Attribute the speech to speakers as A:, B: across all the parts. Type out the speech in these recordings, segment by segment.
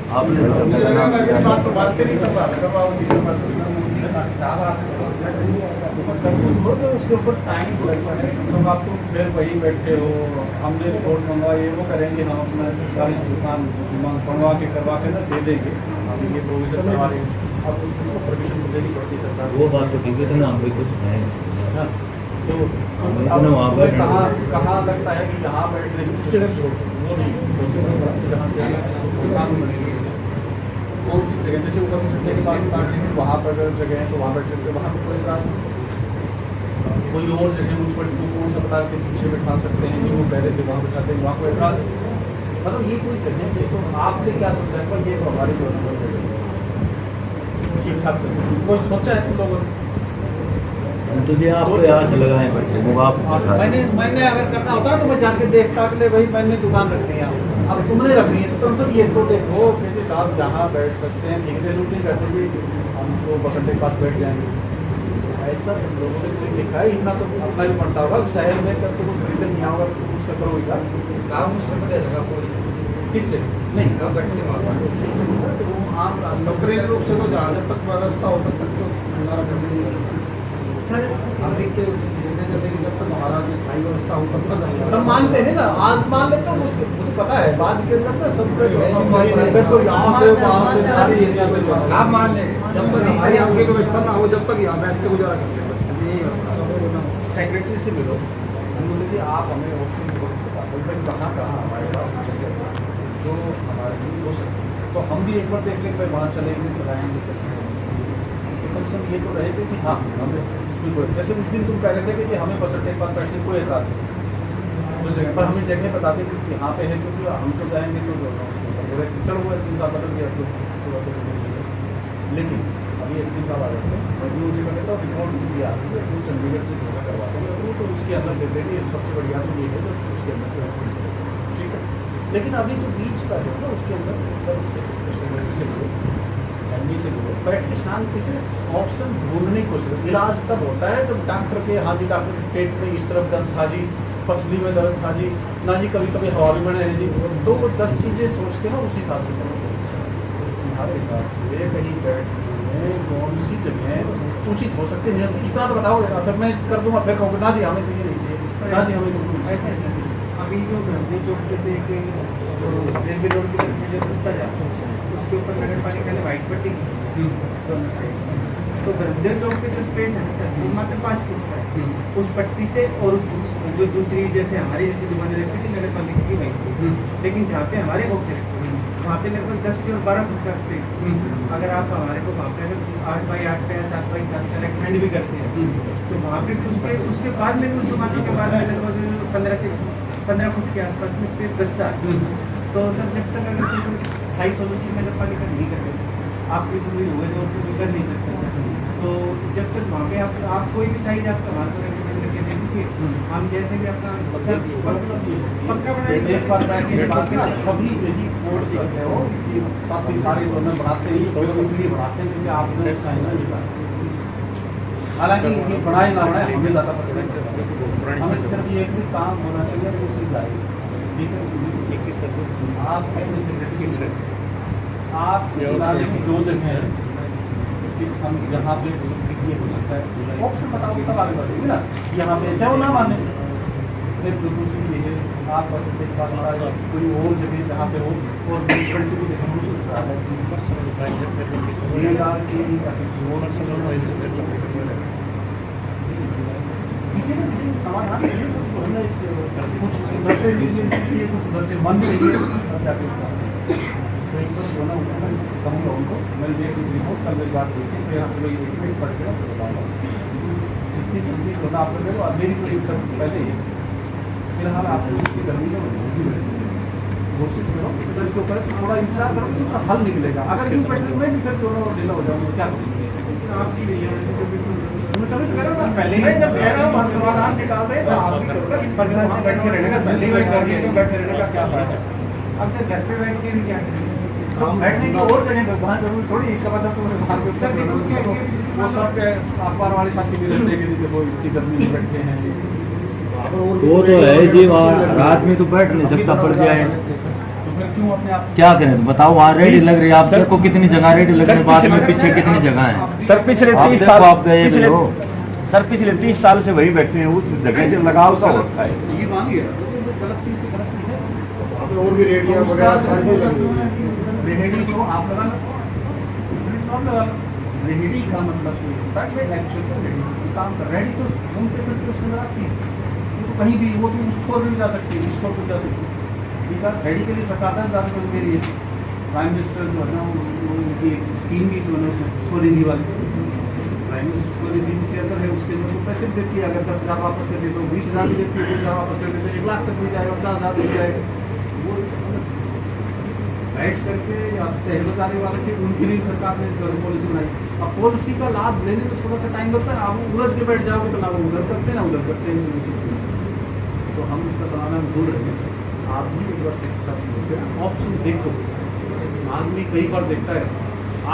A: आपने
B: मुझे लगा मैं अगर बात तो बात करी तब बात कर पाऊँ चीज़ों पर तो उसके ऊपर टाइम लगता है। तो आप तो फिर वही बैठे हो, हमने रिपोर्ट मंगवाई है, वो करेंगे, हम अपना सारी दुकान बनवा के करवा के ना दे देंगे, ये प्रोविजन करवा देंगे। अब उसको परमिशन तो देनी पड़ती है सरकार।
A: वो बात तो ठीक है ना, हम भी कुछ है
B: हाँ, तो
A: वहाँ पर
B: कहाँ लगता है कि यहाँ बैठ रहे उस जगह छोड़ वो नहीं जहाँ से कौन सी जगह, जैसे ऊपर से के पास काट लेंगे वहाँ पर अगर जगह है तो वहाँ बैठ सकते हैं, वहाँ पर कोई इतराज नहीं। कोई और जगह म्यूनसिपल को अस्पताल के पीछे बैठा सकते हैं, जो वो पहले थे वहाँ बैठाते हैं, वहाँ कोई इतराज नहीं। मतलब ये कोई जगह देखो आपने क्या सोचा है, पर ये हमारी ठीक ठाक कोई सोचा है तुम लोगों ने?
A: तुझे आप आस लगाए बैठे वो आप
B: मैंने अगर करना होता ना तो मैं जाके देखता कि ले भाई मैंने दुकान रखनी है, अब तुमने रखनी है तो तुम सब ये तो देखो कि जी साहब जहाँ बैठ सकते हैं ठीक है, जैसे उस दिन बैठे जी हम तो बस अड्डे के पास बैठ जाएंगे, ऐसा तुम लोगों ने कोई देखा है? इतना तो अपना भी पड़ता होगा शहर में, कब तो कोई खरीदन नहीं होगा उसका करो क्या किससे नहीं आम रास्ता रूप से तो जहाँ जब तक व्यवस्था हो तब तक तो भंडारा करने सर नागरिक के जैसे कि जब तक हमारा जो स्थायी व्यवस्था हो तब तक हम मानते हैं ना, आज मान लेते हो मुझे पता है बाद के अंदर ना सब तो यहाँ से वहाँ से सारी एरिया से आप मान लें जब तक हमारी आगे व्यवस्था ना हो जब तक यहाँ बैठ के गुजारा करते हैं, बस यही सेक्रेटरी से मिलो, बोले जी आप हमें ऑक्सीजन बता दो भाई कहाँ कहाँ हमारे पास जो हमारे लिए हो सकते, तो हम भी एक बार देख लें भाई वहाँ चलेंगे चलाएंगे कैसे, कम से कम ये तो रहेगा कि हाँ हमें उसमें कोई, जैसे उस दिन तुम कह रहे थे कि जी हमें बस अड्डे के पास बैठने कोई एतराज़ नहीं, तो जगह पर हमें जगह बताते कि यहाँ पे है, क्योंकि हम तो जाएंगे तो जो चलो वो एस डी साहब बदल गया तो थोड़ा सा, लेकिन अभी एस डी साहब आ जाते हैं, मैं भी उनसे कहता हूँ रिपोर्ट दिया वो चंडीगढ़ से जो करवाते हैं वो तो उसके अंदर दे देंगे, सबसे बढ़िया तो ये है जो उसके अंदर ठीक है, लेकिन अभी जो बीच का है ना उसके अंदर फैमिली से बोलो बैठ के शांति से ऑप्शन ढूंढने की कोशिश। इलाज तब होता है जब डॉक्टर के हाँ जी डॉक्टर के पेट में इस तरफ दर्द था जी, पसली में दर्द था जी ना जी, कभी कभी हवा भी बने है जी, तो वो 10 चीज़ें सोच के ना उस हिसाब से करो, तुम्हारे हिसाब से कहीं बैठने कौन सी जगह उचित हो सकती है, इतना तो बताओगे ना, फिर मैं कर दूँगा, फिर कहूँगा ना जी हमें तो ये नहीं चाहिए, ना जी हमें ऐसा अभी जो गांधी चौक से एक रेलवे रोड की तरफ में जो रास्ता जाता है उसके ऊपर नगर पालिका ने व्हाइट पट्टी दोनों साइड, तो गंदे चौक पे जो स्पेस है सर वो मात्र 5 फुट का है, उस पट्टी से और उस जो दूसरी जैसे हमारी जैसी दुकानें रखती थी नगर पालिका की वहीं थी, लेकिन जहाँ पे हमारे बॉक्स रखते हैं वहाँ पे लगभग 10 से और 12 फुट का स्पेस, अगर आप हमारे को वहाँ पे अगर 8 बाई 8 का या 7 बाई 7 का एक्सटेंड भी करते हैं तो वहाँ पे भी उसके बाद में भी उस दुकानों के बाद में लगभग 15 फुट के आसपास में स्पेस बचता है, तो सर जब तक अगर स्थायी सोल्यूशन नगर पालिका नहीं करते आपकी तो हुए तो कोई कर नहीं सकता, तो जब तक वहाँ पे आप कोई भी साइज आपका वहाँ पर रेकमेंड करके दे दीजिए, हम जैसे भी अपना पक्का बनाएंगे एक बार सभी यही कोड करते हो साथ ही सारे जो में बढ़ाते हैं इसलिए बढ़ाते हैं कि आपने हालांकि ये बढ़ाए ना बढ़ाए हमें ज़्यादा हमें सिर्फ ये एक भी काम होना चाहिए, वो चीज़ आएगी ठीक है, आप अपने सेक्रेटरी आप जो जगह है हम यहाँ पे ये हो सकता है ऑप्शन बताओ तब आगे बढ़ेंगे ना, यहाँ पे चाहे वो ना माने, फिर जो दूसरी ये है आप बस कोई और जगह जहाँ पे हो और म्यूनसिपलिटी की जगह हो किसी न किसी समाधान के लिए तो हमें कुछ उधर से चाहिए कुछ उधर से मन चाहिए, तो एक बार होना कहूँगा उनको, मैं देख ली रिपोर्ट कल मेरी बात देखी फिर हम चलो ये पढ़ के बताऊँगा जितनी से होना आप लोग अब मेरी तो एक सब पहले ही फिलहाल आप उसकी गर्मी में कोशिश करो, तो इसके ऊपर थोड़ा इंतजार करो कि उसका हल निकलेगा, अगर नहीं बैठने में भी फिर दोनों ढीला हो जाऊँगा क्या करेंगे आपकी मैं कभी कह रहा हूँ पहले मैं जब कह रहा हूँ हम समाधान निकाल रहे हैं तो आप भी करो ना, से बैठ के रहने का पहले बैठे रहने का क्या फायदा, अब सर घर पे बैठ के भी क्या करेंगे, तो बैठने की और जगह वहाँ जरूरी थोड़ी, इसका मतलब तो वो सब अखबार वाले साथ भी रहते हैं कि वो इतनी गर्मी में बैठे हैं,
A: वो तो है जी, वहाँ रात में तो बैठ नहीं सकता पड़ जाए,
B: तो फिर क्यों अपने आप
A: क्या करें बताओ, वहाँ रेडी लग रही है, आप
B: सर-
A: देखो कितनी जगह रेडी लगने
B: सर,
A: बाद में
B: पिछले-
A: पीछे कितनी जगह है।
C: सर पिछले
A: आप
C: 30
A: देखो,
C: साल
A: आप गए भी हो।
C: सर पिछले 30 साल से वही बैठे हैं, उस जगह से लगाव सा होता है।
B: ये मांगिए तो गलत चीज़ तो गलत नहीं है।
D: और भी रेडियो वगैरह सारी चीज़ लगी हुई है।
B: रेहड़ी तो आप लगा लो, आप लगा लो। रेहड़ी का मतलब ये होता है कि एक्चुअल में रेहड़ी काम कर, रेहड़ी तो घूमते फिरते उसके अंदर आती है, वो तो कहीं भी, वो तो उस छोर में भी जा सकती है, इस छोर पर भी जा सकती है। ठीक है, रेहड़ी के लिए सरकार 10,000 रुपये दे रही है। प्राइम मिनिस्टर जो है ना, उनकी एक स्कीम भी जो है ना उसमें स्वनिधि वाली, प्राइम मिनिस्टर स्वनिधि के अंदर है, उसके अंदर तो पैसे भी देती है। अगर 10,000 वापस कर दे तो 20,000 भी देती है, 20,000 वापस कर दे तो 1 लाख तक भी जाएगा, 50,000 भी जाएगा। वो बैठ करके या तहल जाने वाले थे, उनके लिए सरकार ने पॉलिसी बनाई। अब पॉलिसी का लाभ लेने में थोड़ा सा टाइम लगता है, आप उलझ के बैठ जाओगे तो ना वो उधर करते हैं ना उधर करते हैं, इसलिए चीज़ तो हम उसका समाधान ढूंढ रहे हैं। आप भी एक बार से साथ बोलते हैं, ऑप्शन देखो। आदमी कई बार देखता है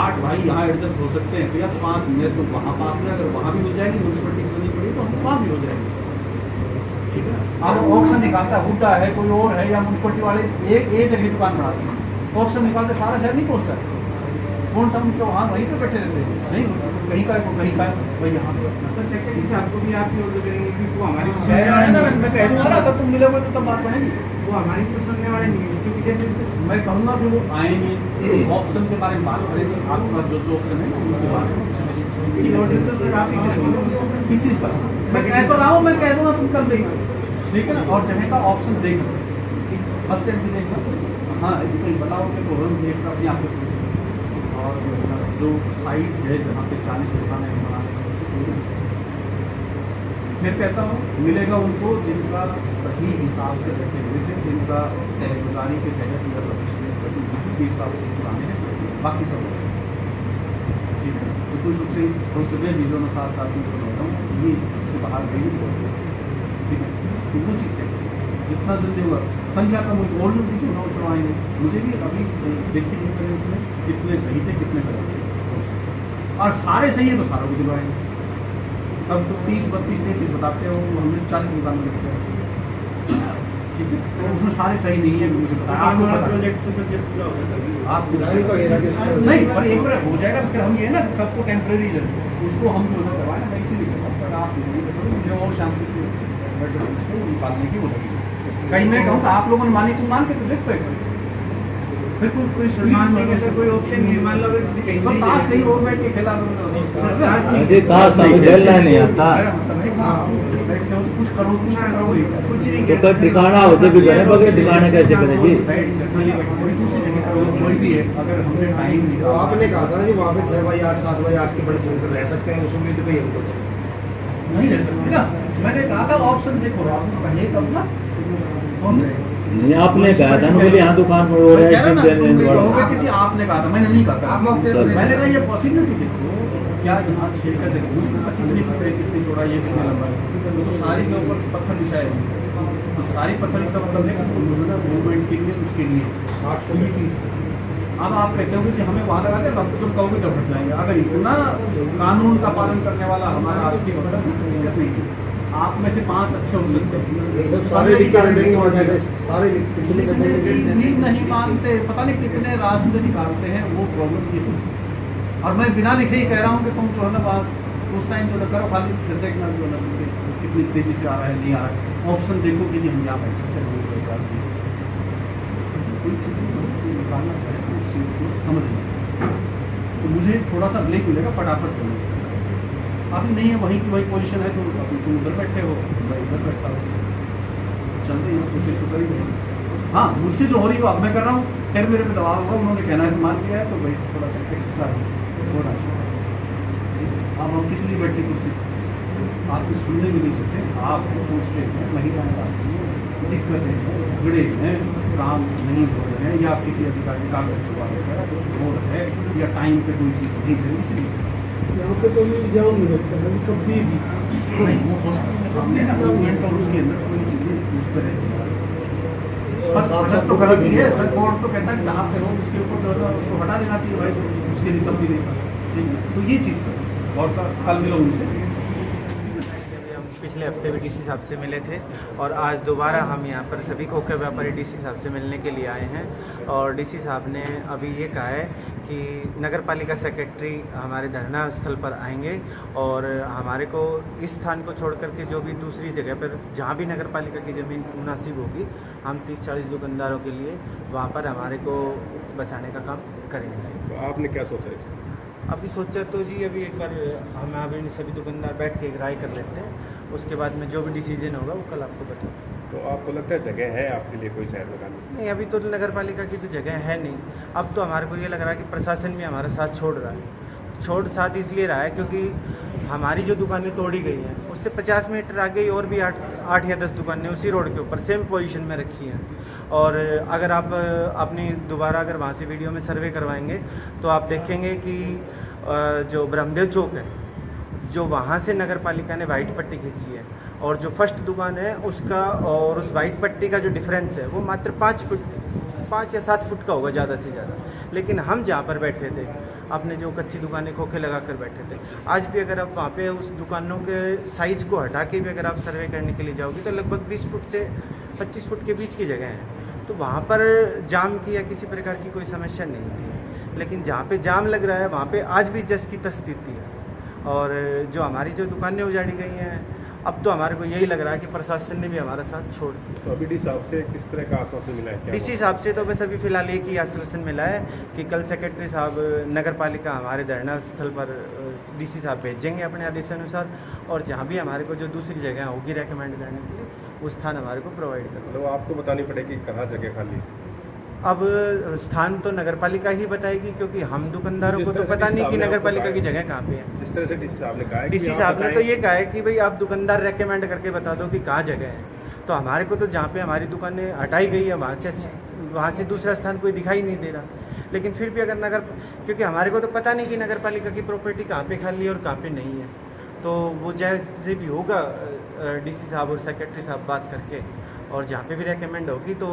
B: 8 भाई यहाँ एडजस्ट हो सकते हैं भैया, 5 मिनट तो वहाँ पास में, अगर वहाँ भी हो जाएगी म्यूनसिपलिटी की जमीन पड़ी तो हम वहाँ भी हो जाएगी। ठीक है, अब ऑप्शन निकालता है, हुड्डा है, कोई और है, या म्यूनसिपलिटी वाले एक जगह दुकान बनाते हैं, ऑप्शन निकालते सारा शहर नहीं पहुँचता है। कौन सा उनके वहाँ वहीं पे बैठे रहते हैं, नहीं कहीं का है, कहीं का है, भाई यहाँ पे
D: सर सेक्रेटरी साहब को भी आप ये ऑर्डर करेंगे कि वो हमारी
B: कह रहा है ना, मैं कह दूंगा ना, अगर तुम मिलोगे तो तब बात बढ़ेगी।
D: वो हमारी तो सुनने वाले नहीं है, क्योंकि जैसे
B: मैं कहूँगा कि वो आएंगे, ऑप्शन के बारे में बात करेंगे, आपके पास जो ऑप्शन है ना उनके बारे में।
D: ये ऑर्डर तो सर आप ही करेंगे।
B: किस चीज़ का मैं कह तो रहा हूँ, मैं कह दूंगा तुम कल देखना, ठीक है ना। और जगह का ऑप्शन देख लो, फर्स्ट टाइम भी देखना, हाँ ऐसे कहीं बताओगे तो हम देखना अपनी आँखों से। और जो साइट है जहाँ पे 40 दुकानें बनाने, फिर कहता हूँ मिलेगा उनको जिनका सही हिसाब से बैठे हुए थे, जिनका तहगुजारी के तहत या पिछले 20 साल से पुराने हैं, सब बाकी सब ठीक है। तो कुछ सोचे तो सुबह बीजों में साथ साथ में होता हूँ, ये इससे बाहर गई नहीं, ठीक है। तो वो चीज़ चाहिए जितना जल्दी होगा, संख्या कम होगी और जल्दी से नोट करवाएंगे। मुझे भी अभी देखिए नहीं करें उसमें कितने सही थे कितने गलत थे, और सारे सही है तो सारों को दिलवाएंगे। अब तो 30, 32, 33 बताते हो, हमने 40 बताने लगते हैं, ठीक है। तो उसमें सारे सही नहीं है, मुझे पता है, आपको पता
D: प्रोजेक्ट तो सर जब पूरा हो जाएगा
B: आप
D: नहीं तो ये ना कि
B: नहीं, पर एक बार हो जाएगा फिर हम ये ना कब को टेम्प्रेरी उसको हम जो है करवाएं, मैं इसीलिए कहता हूँ। पर आप नहीं करो, मुझे और शांति से बेटर से निकालने की वो लगी। कहीं मैं कहूँ तो आप लोगों ने मानी, तुम मान के तो देख पाएगा, फिर कोई
D: मानने के सर कोई ऑप्शन नहीं है। मान लो अगर किसी कहीं नहीं
B: ताश
D: जाए-
B: कहीं और बैठ के खेला
A: अरे ताश नहीं खेलना नहीं आता,
B: जब बैठे हो तो कुछ करो, कुछ तो करो,
D: कुछ नहीं
A: तो कल ठिकाना होते भी करें, बगैर ठिकाने कैसे करें जी।
B: बैठ कर खाली बैठ कोई दूसरी जगह करो, कोई भी है, अगर हमने टाइम
D: तो
B: निकाला।
D: आपने कहा था ना कि वहाँ पे 6x8, 7x8 के बड़े सेंटर रह सकते हैं, उसमें तो कहीं हमको
B: नहीं रह सकते ना, मैंने कहा था ऑप्शन देखो, आपको कहिए कब ना हमने
A: नहीं आपने कहा था ना बोले यहाँ दुकान पर हो रहा
B: मैं कह रहा ना,
A: है,
B: तुम कोई कहोगे कि जी आपने कहा था, मैंने नहीं कहा था।
D: आप मौके
A: पे
B: मैंने कहा ये पॉसिबिलिटी देखो, क्या यहाँ 6 का जगह मुझे पता कितनी फुट है, कितनी चौड़ाई है, कितनी लंबाई है, तो सारी के ऊपर पत्थर बिछाए होंगे, तो सारी पत्थर इसका मतलब है मूवमेंट के लिए, उसके लिए तो ये चीज़ है। अब आप कहते हो कि हमें वहाँ लगा दें, अब तुम कहोगे जब हट जाएंगे। अगर इतना कानून का पालन करने वाला हमारा आपकी मतलब दिक्कत नहीं है, आप में से 5 अच्छे हो सकते हैं,
D: ये सब सारे भी कर देंगे और कहते सारे पिछले
B: कितने
D: करते
B: भी नहीं मानते, पता नहीं कितने रास्ते निकालते हैं, वो प्रॉब्लम ये है। और मैं बिना लिखे ही कह रहा हूँ कि तुम जो है ना बात उस टाइम जो है करो, खाली फिर देखना जो है ना कितनी तेज़ी से आ रहा है नहीं आ रहा है, ऑप्शन देखो कि जी हम यहाँ बैठ सकते हैं, कोई चीज़ निकालना चाहे तो उस चीज़ को समझ लें, तो मुझे थोड़ा सा ब्रेक मिलेगा, फटाफट चलना चाहिए। अभी नहीं है वही की वही पोजीशन है, तो अभी तुम उधर बैठे हो, मैं इधर बैठा हूँ, चल रही है कोशिश तो करेंगे। हाँ मुझसे जो हो रही हो अब मैं कर रहा हूँ, फिर मेरे पे दबाव होगा, उन्होंने कहना है मान लिया है तो भाई थोड़ा सा एक्स्ट्रा होना चाहिए। अब हम किस लिए बैठे कुर्सी, आपको सुनने में नहीं देते, आप पूछते हैं, महिलाएं आती हैं, दिक्कतें हैं, झगड़े हैं, काम नहीं हो रहे हैं, या किसी अधिकारी का कागज छुपा रहे हैं, कुछ हो रहा है, या टाइम पे कोई चीज़ नहीं है, इसलिए
E: यहाँ पे तो नहीं जाऊँ नहीं लगता है कभी भी।
B: नहीं वो हॉस्पिटल के सामने ना मूवमेंट और उसके अंदर कोई चीज़ें उस पर रहती है, पर गलत तो गलत ही है सर। कोर्ट तो कहता है जहाँ पे हो उसके ऊपर जो है उसको हटा देना चाहिए भाई, जो उसके लिए सब भी नहीं था, ठीक है। तो ये चीज़ और कल मिलो उनसे।
F: पिछले पिछले हफ्ते भी डीसी साहब से मिले थे और आज दोबारा हम यहाँ पर सभी खोखे व्यापारी डीसी साहब से मिलने के लिए आए हैं। और डीसी साहब ने अभी ये कहा है कि नगर पालिका सेक्रेटरी हमारे धरना स्थल पर आएंगे और हमारे को इस स्थान को छोड़ करके जो भी दूसरी जगह पर जहाँ भी नगर पालिका की ज़मीन मुनासिब होगी हम 30-40 दुकानदारों के लिए वहाँ पर हमारे को बसाने का काम करेंगे।
G: तो आपने क्या सोचा इसमें?
F: अभी सोचा तो जी अभी एक बार हम अभी सभी दुकानदार बैठ के एक राय कर लेते हैं, उसके बाद में जो भी डिसीजन होगा वो कल आपको बताऊँ।
G: तो आपको लगता है जगह है आपके लिए कोई शहर लगाने?
F: नहीं, अभी तो नगर पालिका की तो जगह है नहीं। अब तो हमारे को ये लग रहा है कि प्रशासन भी हमारा साथ छोड़ रहा है। साथ इसलिए रहा है क्योंकि हमारी जो दुकानें तोड़ी गई हैं उससे 50 मीटर आगे और भी 8 या 10 दुकानें उसी रोड के ऊपर सेम पोजीशन में रखी हैं। और अगर आप अपनी दोबारा अगर वहाँ से वीडियो में सर्वे करवाएंगे तो आप देखेंगे कि जो ब्रह्मदेव चौक है जो वहाँ से नगर पालिका ने वाइट पट्टी खींची है और जो फर्स्ट दुकान है उसका और उस वाइट पट्टी का जो डिफरेंस है वो मात्र 5 या 7 फुट का होगा ज़्यादा से ज़्यादा। लेकिन हम जहाँ पर बैठे थे अपने जो कच्ची दुकानें खोखे लगा कर बैठे थे, आज भी अगर आप वहाँ पे उस दुकानों के साइज़ को हटा के भी अगर आप सर्वे करने के लिए जाओगे तो लगभग 20 फुट से 25 फुट के बीच की जगह है। तो वहाँ पर जाम की या किसी प्रकार की कोई समस्या नहीं थी। लेकिन जहाँ पे जाम लग रहा है वहाँ पे आज भी जस की तस स्थिति है। और जो हमारी जो दुकानें उजाड़ी गई हैं अब तो हमारे को यही लग रहा है कि प्रशासन ने भी हमारा साथ छोड़ दिया।
G: तो अभी डी साहब से किस तरह का आश्वासन मिला है?
F: डीसी साहब से तो बस अभी फिलहाल एक ही आश्वासन मिला है कि कल सेक्रेटरी साहब नगर पालिका हमारे धरना स्थल पर डीसी साहब भेजेंगे अपने आदेशानुसार और जहाँ भी हमारे को जो दूसरी जगह होगी रेकमेंड करने के लिए वो स्थान हमारे को प्रोवाइड करें।
G: तो आपको बतानी पड़ेगी कहाँ जगह खाली?
F: अब स्थान तो नगर पालिका ही बताएगी क्योंकि हम दुकानदारों को तो पता नहीं कि नगर पालिका की जगह कहाँ पे है।
G: जिस तरह से डीसी साहब ने कहा है,
F: डीसी साहब ने तो ये कहा है कि भाई आप दुकानदार रेकमेंड करके बता दो कि कहाँ जगह है। तो हमारे को तो जहाँ पे हमारी दुकानें हटाई गई है वहाँ से दूसरा स्थान कोई दिखाई नहीं दे रहा। लेकिन फिर भी अगर क्योंकि हमारे को तो पता नहीं कि नगर पालिका की प्रॉपर्टी कहाँ पे खाली है और कहाँ पे नहीं है, तो वो जैसे भी होगा डीसी साहब और सेक्रेटरी साहब बात करके और जहाँ पे भी रेकमेंड होगी तो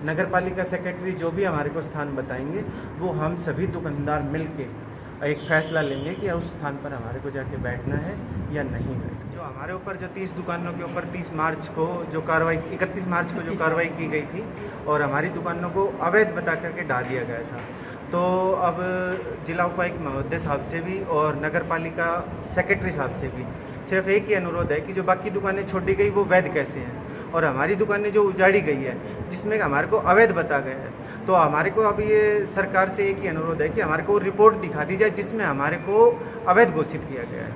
F: नगर पालिका सेक्रेटरी जो भी हमारे को स्थान बताएंगे वो हम सभी दुकानदार मिल के एक फैसला लेंगे कि उस स्थान पर हमारे को जाके बैठना है या नहीं बैठना। जो हमारे ऊपर जो 30 दुकानों के ऊपर 31 मार्च को जो कार्रवाई की गई थी और हमारी दुकानों को अवैध बता करके ढा दिया गया था, तो अब जिला उपायुक्त महोदय साहब से भी और नगर पालिका सेक्रेटरी साहब से भी सिर्फ एक ही अनुरोध है कि जो बाकी दुकानें छोड़ी गई वो वैध कैसे हैं और हमारी दुकानें जो उजाड़ी गई है जिसमें हमारे को अवैध बता गया है, तो हमारे को अभी ये सरकार से एक ही अनुरोध है कि हमारे को रिपोर्ट दिखा दी जाए जिसमें हमारे को अवैध घोषित किया गया है।